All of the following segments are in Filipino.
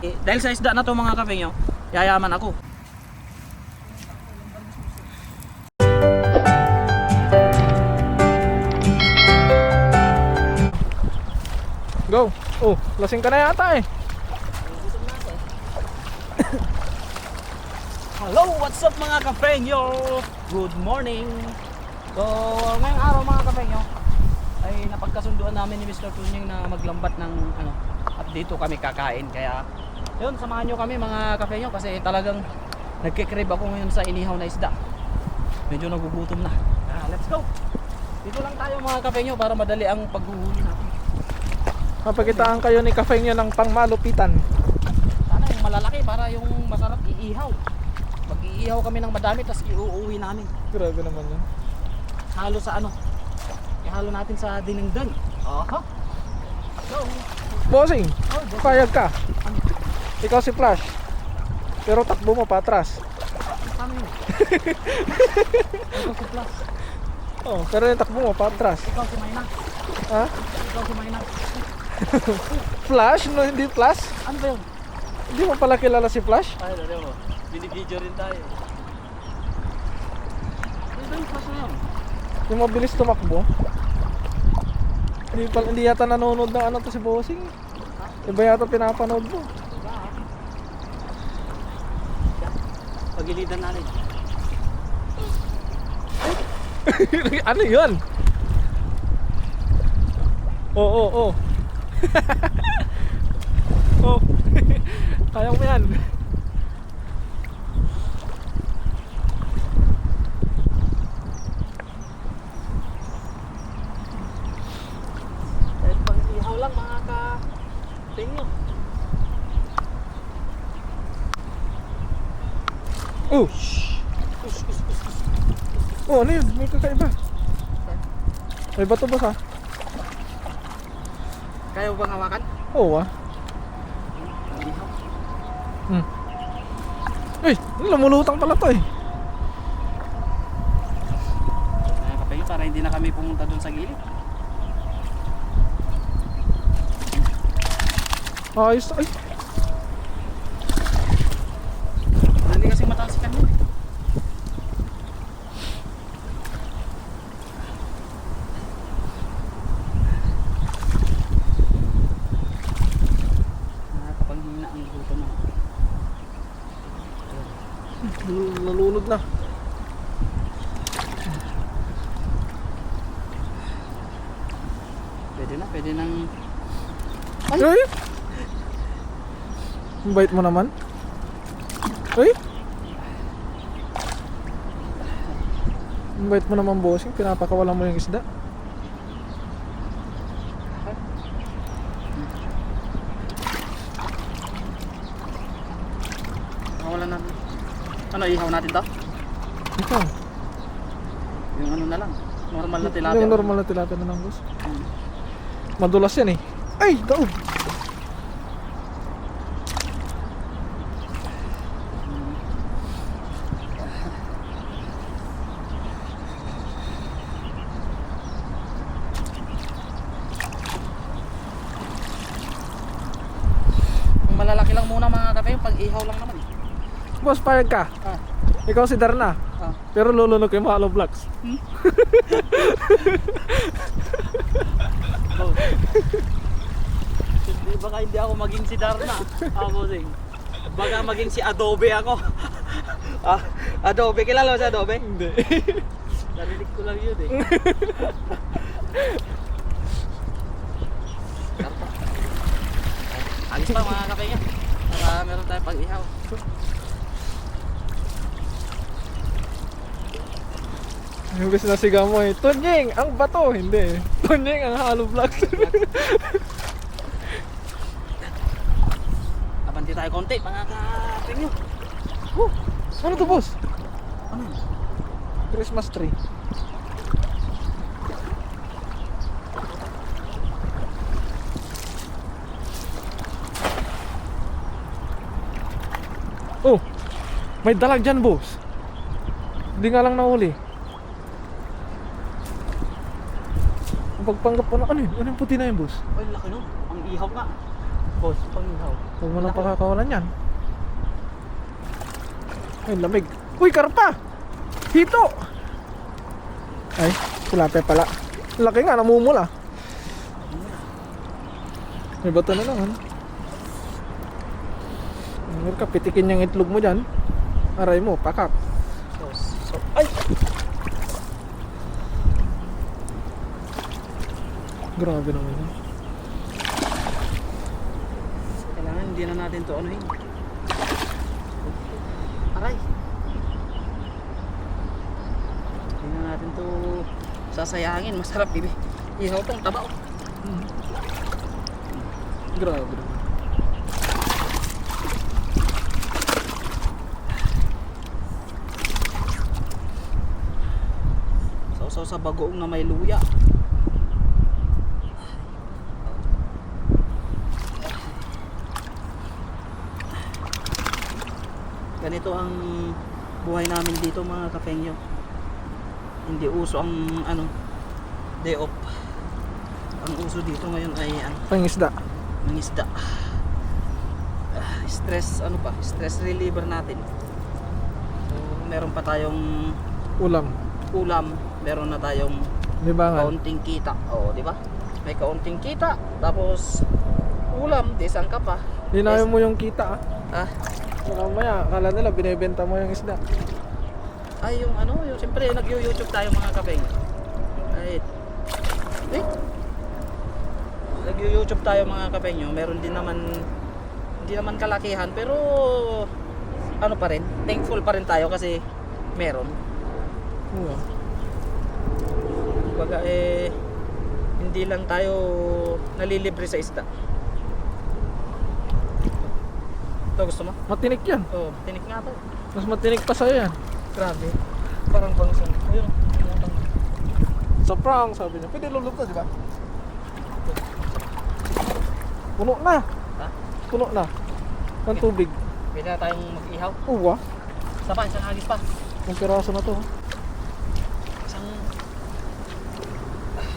Dahil sa isda na to mga kapengyo, yayaman ako. Go. Oh, lasing ka na yata eh. Hello, what's up mga kapengyo? Good morning. So, ngayong araw mga kapengyo ay napagkasunduan namin ni Mr. Tunying na maglambat ng ano, at dito kami kakain. Kaya yun, samahan nyo kami mga kapengyo kasi talagang nagkikrib ako ngayon sa inihaw na isda. Medyo nagugutom na. Let's go. Dito lang tayo mga kapengyo para madali ang paghuhuli natin. Mapakitaan kayo ni Kafengyo ng pangmalupitan. Sana yung malalaki para yung masarap iihaw. Mag-iihaw kami ng madami tapos iuuwi namin. Grabe naman yun. Halo sa ano? Ihalo natin sa dinengdeng. Aha. So, Bossing, payag ka. Ikaw si Flash. Pero takbo mo patras. paano yun? Ikaw si Plus. Oh, pero yung takbo mo patras. Ikaw si Mayna. Ha? Ikaw si Mayna. Flash? No, hindi Flash? Ano ba yun? Hindi mo pala kilala si Flash? Ay, dali mo. Binibidyo rin tayo. Ano ba yung Plus na yun? Yung mabilis tumakbo. Hindi yata nanonood ng ano to si Bossing. Iba yata pinapanood mo. Diba ha? Pagilidan natin. Ano yun? Oo. Oh. Kaya mo yan. Kahit pang-ihaw lang mga ka-tingyo. Oh. Oh, ano yun? May kakaiba. May bato ba sa? Kaya mo bang hawakan? Oo Ihaw. Ay, lumulutang pala to eh. Mga kapengyo, para hindi na kami pumunta dun sa gilid. Ayos. Ay, Hindi kasi mataas si kanina. Nakapanghina ang gutom mo. nalunod na. Pwede nang... Ay! Ang bait mo naman. Ay! Ang bait mo naman, Bossing. Pinapakawalan mo yung isda. Wala na. Ano, ihaw natin to? Ito. Yung ano na lang. Normal na tilapia. Yung normal na tilapia na lang, boss. Madulas yan eh. Ay! Daog! Kung malalaki lang muna mga kape, pag ihaw lang naman. Boss, payag ka. Ah. Ikaw si Darna. Ah. Pero lulunok yung Hollow Blocks. Oh. Hindi, baka hindi ako maging si Darna. Ako sing. Baka maging si Adobe ako. Adobe, kilala mo si Adobe? Hindi. Narinig ko lang yun eh. Agis pa mga kape niya. Para meron tayong pag-ihaw. Yung gusto na sigaw mo eh, Tunying! Ang bato! Hindi eh. Tunying ang Hollow Blocks. Abanti tayo konti mga kape niyo. Ano to, boss? Ano yun? Christmas tree. Oh! May dalag dyan, boss. Hindi nga lang nahuli. Ang pagpanggap pa na, ano yun? Ano yung puti na yun, boss? Ay, laki nun. Ang ihaw nga. Boss, pangihaw. Huwag mo nang pakakawalan yan. Ay, lamig. Uy, karpa! Hito! Ay, tilapia pala. Laki nga, namumula. May bato na naman. Meron ka, pitikin yung itlog mo dyan. Aray mo, pakak. So, ay! Grabe naman yun. Kailangan hindi na natin to ano yun. Aray! Hindi na natin to sasayangin. Masarap, bibi. Ihaw tong taba. Grabe naman. Sausaw sa bagoong na may luya. Ganito ang buhay namin dito mga kapengyo. Hindi uso ang ano, day off. Ang uso dito ngayon ay ano, Pangisda. mangisda. Stress ano pa, stress reliever natin. So, meron pa tayong Ulam. ulam, meron na tayong Libangan. kaunting kita. Oo, di ba? May kaunting kita, tapos ulam, desang ka pa. Linawin mo yung kita, Ah, Baka maya, akala nila binibenta mo yung isda. ay yung ano, yung siyempre nag-YouTube tayo mga kapeng. Ay. Eh. Nag-YouTube tayo mga kapeng nyo. Meron din naman, hindi naman kalakihan, pero ano pa rin, thankful pa rin tayo kasi meron. Oo. Baga hindi lang tayo nalilibre sa isda. Ito gusto mo? Matinik yan. Oh, tinik nga to. Mas matinik pa sa'yo yan. Grabe. Parang bangsang. Ayun. Tumutang. Sa prong, sabi niya. Pwede luluto, di ba? Puno na. Ha? Puno na. Ang tubig. Pwede na tayong mag-ihaw. Uwa. Isa pa, isang hagis pa. Ang piraso na to.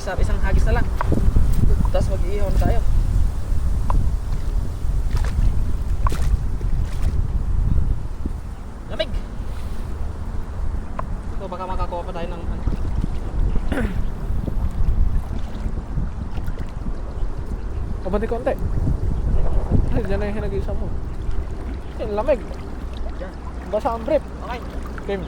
Isang hagis na lang. Tapos mag-ihaw na tayo. Lamig. So baka makakuha pa tayo ng ano. Kabati konti. Ay, dyan na yung hinagisa mo. Ay, lamig. Yan. Basa ang brief. Okay. Game.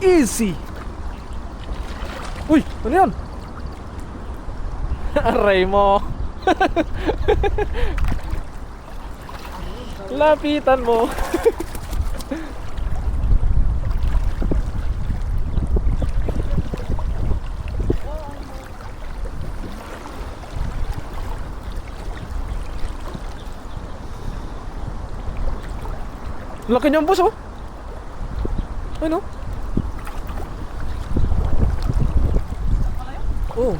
Easy. Uy, ano yan? Aray mo. Lapitan mo. Laki niyang boss, oh. Ano? Oh.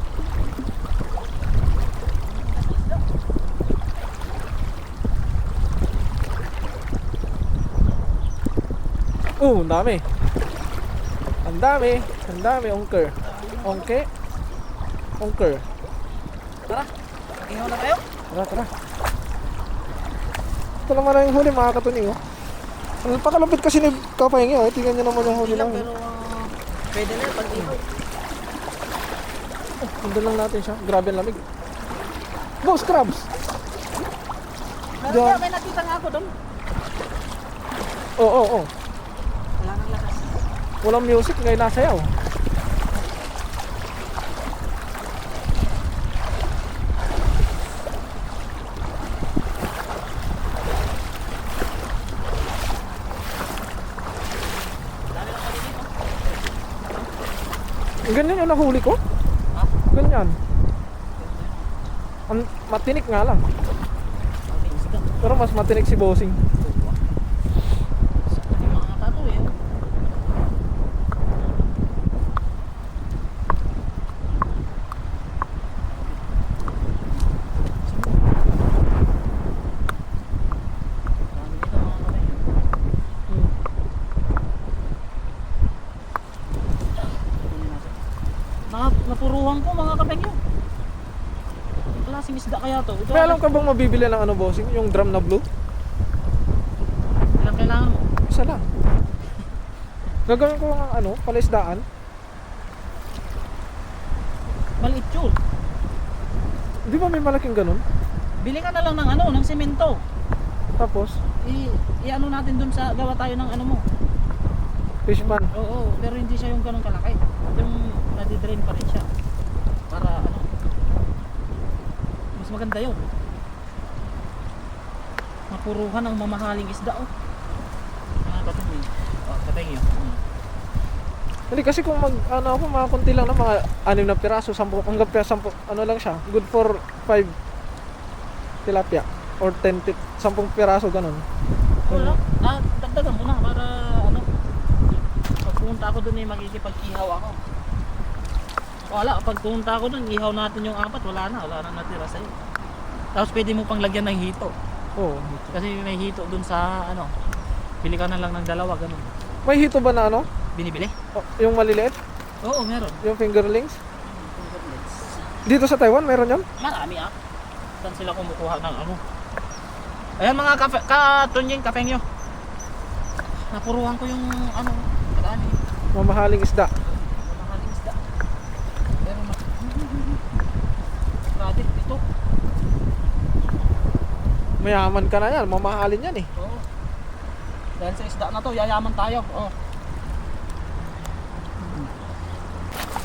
Oh, ang dami. Ang dami. Ang dami, ongker. Ongke. Ongker. Tara. Ihaw na tayo. Tara, tara. Ito naman na yung huli, mga katuning, oh. Ang pakalapit kasi ni Kapahingi, oh. Tingnan nyo naman yung huli Ilang lang. pero pwede na pag ihaw. Oh, sundan lang natin siya. Grabe ang lamig. Boss, crabs. Meron Diyan. nga, may nakita nga ako doon. Oo, oo, oo. Wala nang lakas. Walang music, ngayon nasayaw. Ganyan yung nahuli ko? Ha? Ganyan. Ang matinik nga lang. Okay, isda. Pero mas matinik si Bossing. Yung mga tato eh. Dami dito mga kapatid. Kunin natin. Napuruhan ko mga kapatid. klaseng isda kaya to? Ito, May alam ka bang mabibili ng ano, bossing? Yung drum na blue? Ilang kailangan mo? Isa lang. Gagawin ko ng ano, palaisdaan. Maliit yun. Di ba may malaking ganun? Bili ka na lang ng ano, ng semento. Tapos, I-ano natin dun sa, gawa tayo ng ano mo. fishman. Oo, pero hindi siya yung ganun kalaki. Yung nadidrain pa rin siya. Para ano, mas maganda yun. Mapuruhan ang mamahaling isda oh. Mga katingin. Oh, katingin yun. Hindi kasi kung ano ako, mga konti lang na mga 6 na piraso, 10 hanggang 10, ano lang siya. Good for 5 tilapia or 10 piraso ganun. Wala, dagdagan mo na para ano. Pag pumunta ako dun makikipag-ihaw ako. Wala, pag pumunta ako dun, ihaw natin yung 4, wala na natira sa'yo. Tapos pwede mo pang lagyan ng hito. Oo. Kasi may hito dun sa ano, bili ka na lang ng 2, ganun. May hito ba na ano? Binibili? Oh, yung maliliit? Oo, meron. Yung fingerlings? Dito sa Taiwan, meron yan? Marami ah. Saan sila kumukuha ng ano? Ayan mga katunying, kafengyo. Napuruhan ko yung ano, marami. Mamahaling isda. Mamahaling isda. Pero grabe, ito. Mayaman ka na yan, mamahalin yan eh. Oo. Dahil sa isda na to, yayaman tayo. Oh.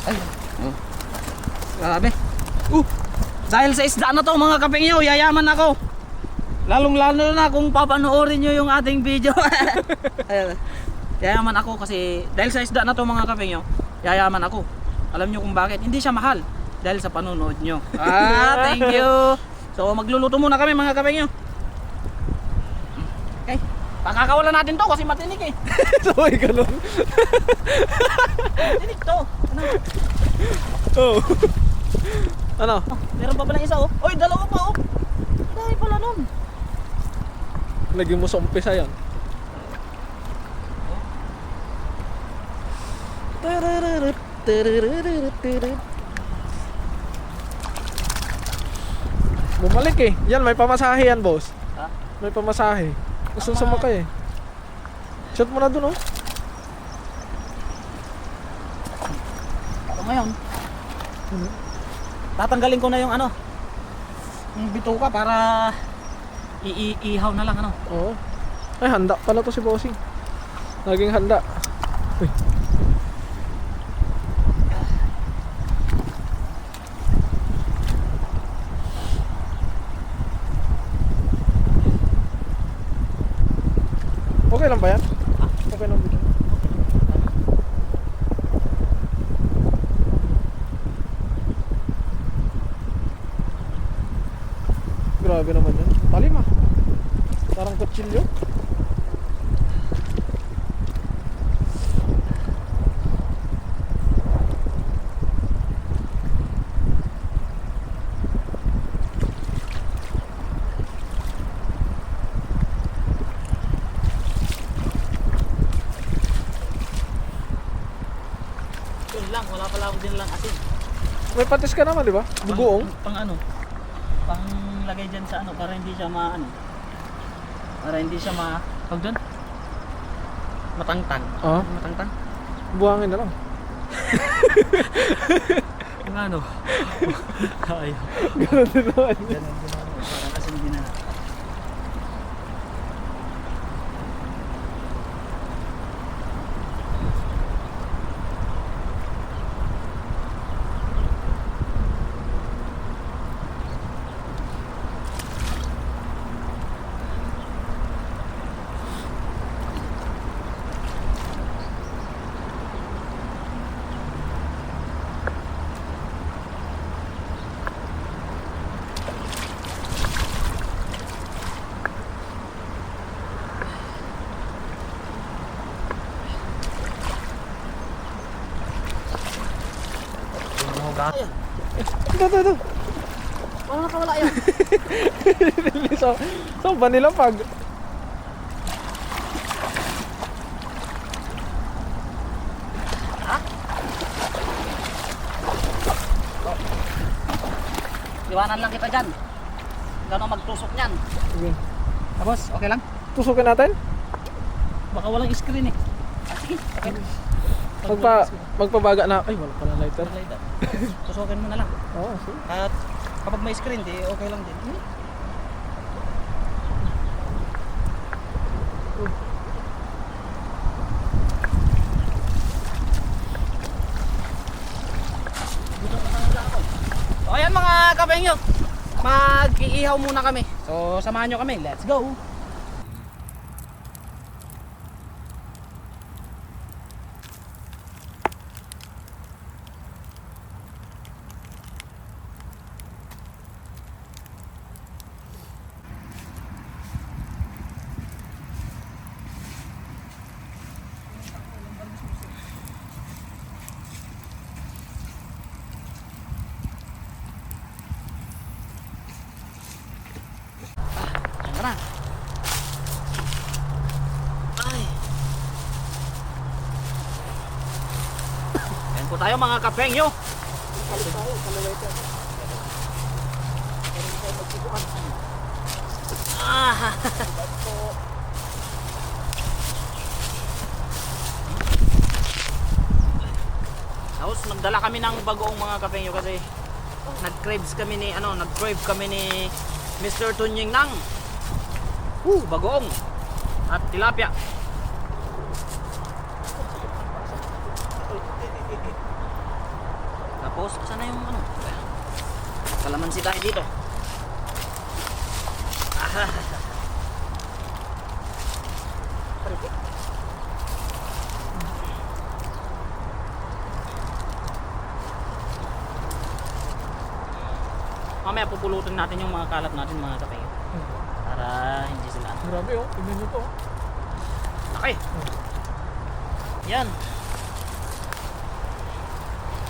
Ay. Oh. Grabe. Dahil sa isda na to mga kapengyo, yayaman ako. Lalong lalo na kung papanoorin nyo yung ating video. Ayan. Yayaman ako kasi dahil sa isda na to mga kapengyo, yayaman ako. Alam nyo kung bakit? Hindi siya mahal. Dahil sa panonood nyo. Thank you. So magluluto muna kami mga kapengyo. Okay. Pakakawalan natin to kasi matinik eh. Sabay ganun. Matinik to. Ano? Oo. Ano? Oh, meron pa palang isa oh. Oy, 2 pa oh. Dahil pala nun. Lagyan mo sa umpisa yan. Bumalik eh. Yan, may pamasahe yan, boss. Ha? May pamasahe. Gusto sumakay eh. Shot mo na dun oh. Ako ngayon. Tatanggalin ko na yung ano. Yung bituka para iihaw na lang ano. Oo. Ay, handa pala to si bossing. Naging handa. Uy. Okay lang ba yan? Okay lang ba yan? Grabe naman yan. Talim ah. Parang kutsilyo. Yun lang, wala pala ako din lang asin. May patis ka naman, di ba? Bugoong. Pang ano? Pang lagay dyan sa ano para hindi siya ano. Para hindi siya tawag doon? Matangtang. Oo. Matangtang. Buhangin na lang. Yung ano? Ayaw. Ganun din naman. Ganun din ako. Para kasi hindi na. Ito. Wala nakawala yun. So ba nila pag iwanan lang kita dyan. Gano'n magtusok niyan. Sige. Tapos, okay lang? Tusukin natin? Baka walang screen eh. Ah, sige, okay. Magpabaga na. Ay, wala pala lighter. Tusukin mo na lang. Oo, sige. At kapag may screen, di okay lang din. So ayan mga kabengyo, mag-iihaw muna kami. So samahan nyo kami, let's go! Ayan ka na. Ay. Ayan po tayo mga kapengyo. Ah. Tapos nagdala kami ng bagoong mga kapengyo kasi nag-crave kami ni Mr. Tunying ng bagoong at tilapia. Tapos sana yung kalamansi tayo dito. Mamaya pupulutin natin yung mga kalat natin mga kapengyo para hindi sila Grabe oh, tingnan nyo to. laki. Yan.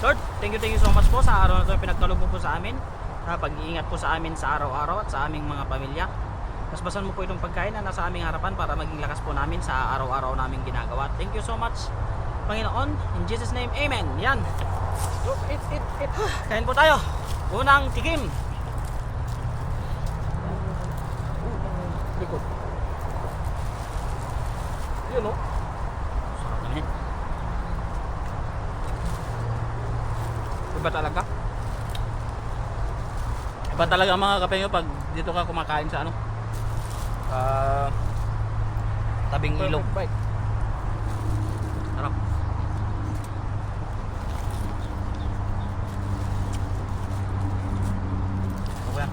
Lord, thank you so much po sa araw na ito pinagkaloob po sa amin, sa pag-iingat po sa amin sa araw-araw at sa aming mga pamilya. Basbasan mo po itong pagkain na nasa aming harapan para maging lakas po namin sa araw-araw naming ginagawa. Thank you so much Panginoon, in Jesus name, Amen. Yan. Kain po tayo. Unang tikim. Likod. Yun oh. Sarap naman yan. Iba talaga. Iba talaga mga kapengyo pag dito ka kumakain sa tabing ilog. Perfect bite. Sarap. Okay.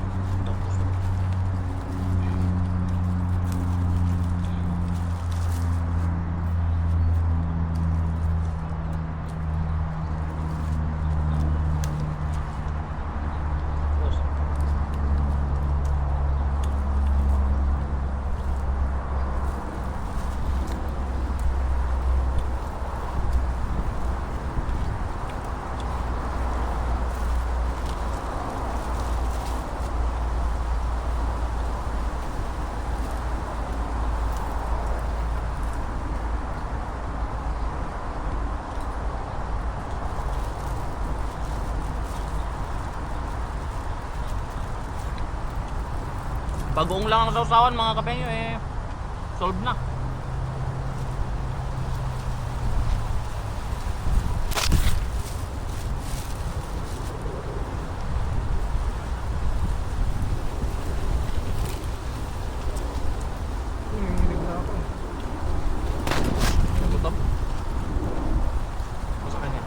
Bagoong lang ang sausawan mga kapengyo solve na. Nanginginig na ako. Nagutom? O sa kanya?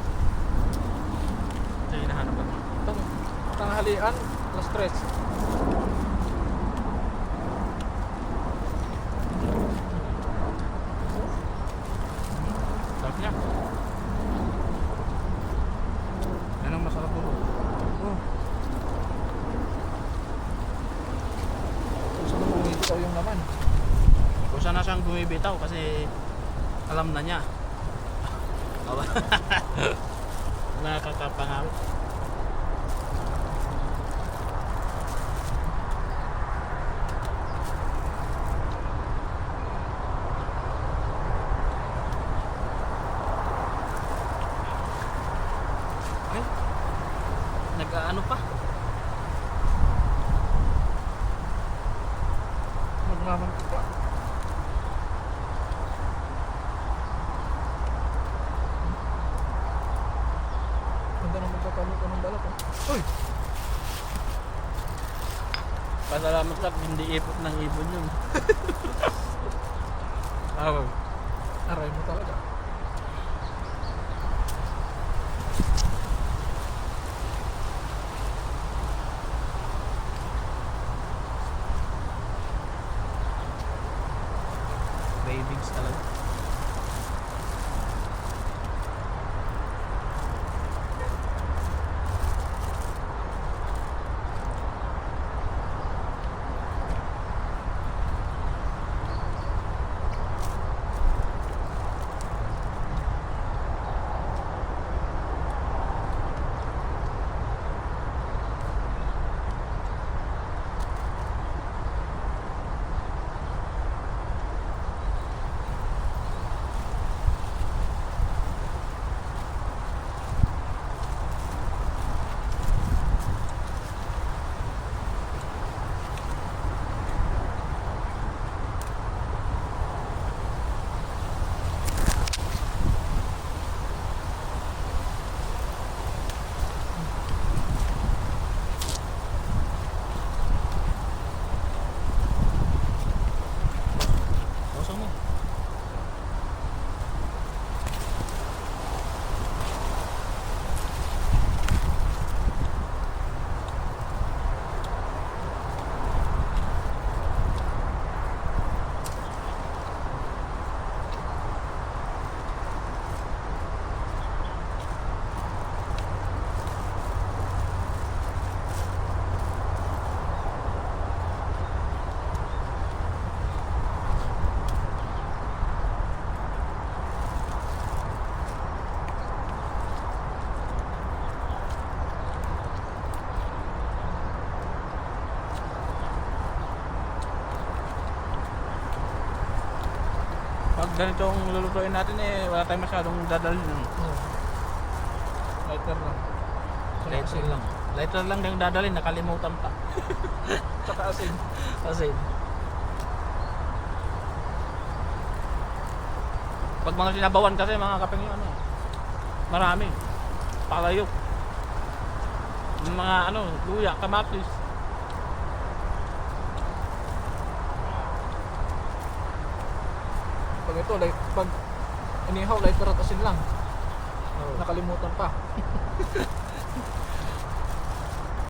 Ito yung hinahanap ko. Itong tanghalian, alas 3. Sarap niya. Yan ang masarap po. Oh. Gusto mo bumibitaw yung laman. Kusa na siyang bumibitaw kasi alam na niya. Nakakapangawit. Ay, nag-ano pa? Mamantik pa. Ganda naman magkakaluto ng balat eh. Uy! Pasalamat ka, hindi ipot ng ibon yun. Aray mo talaga. Cravings talaga. Bosong mo. Pag ganitong lulutuin natin eh, wala tayong masyadong dadalhin. Lighter lang. Lighter lang. Lighter lang yung dadalhin, nakalimutan pa. Tsaka asin. Kasi pag mga sinabawan kasi mga kapeng ano, marami. Palayok. Yung mga ano, luya, kamatis. Pag ito, pag inihaw, lighter at asin lang. Oh. Nakalimutan pa.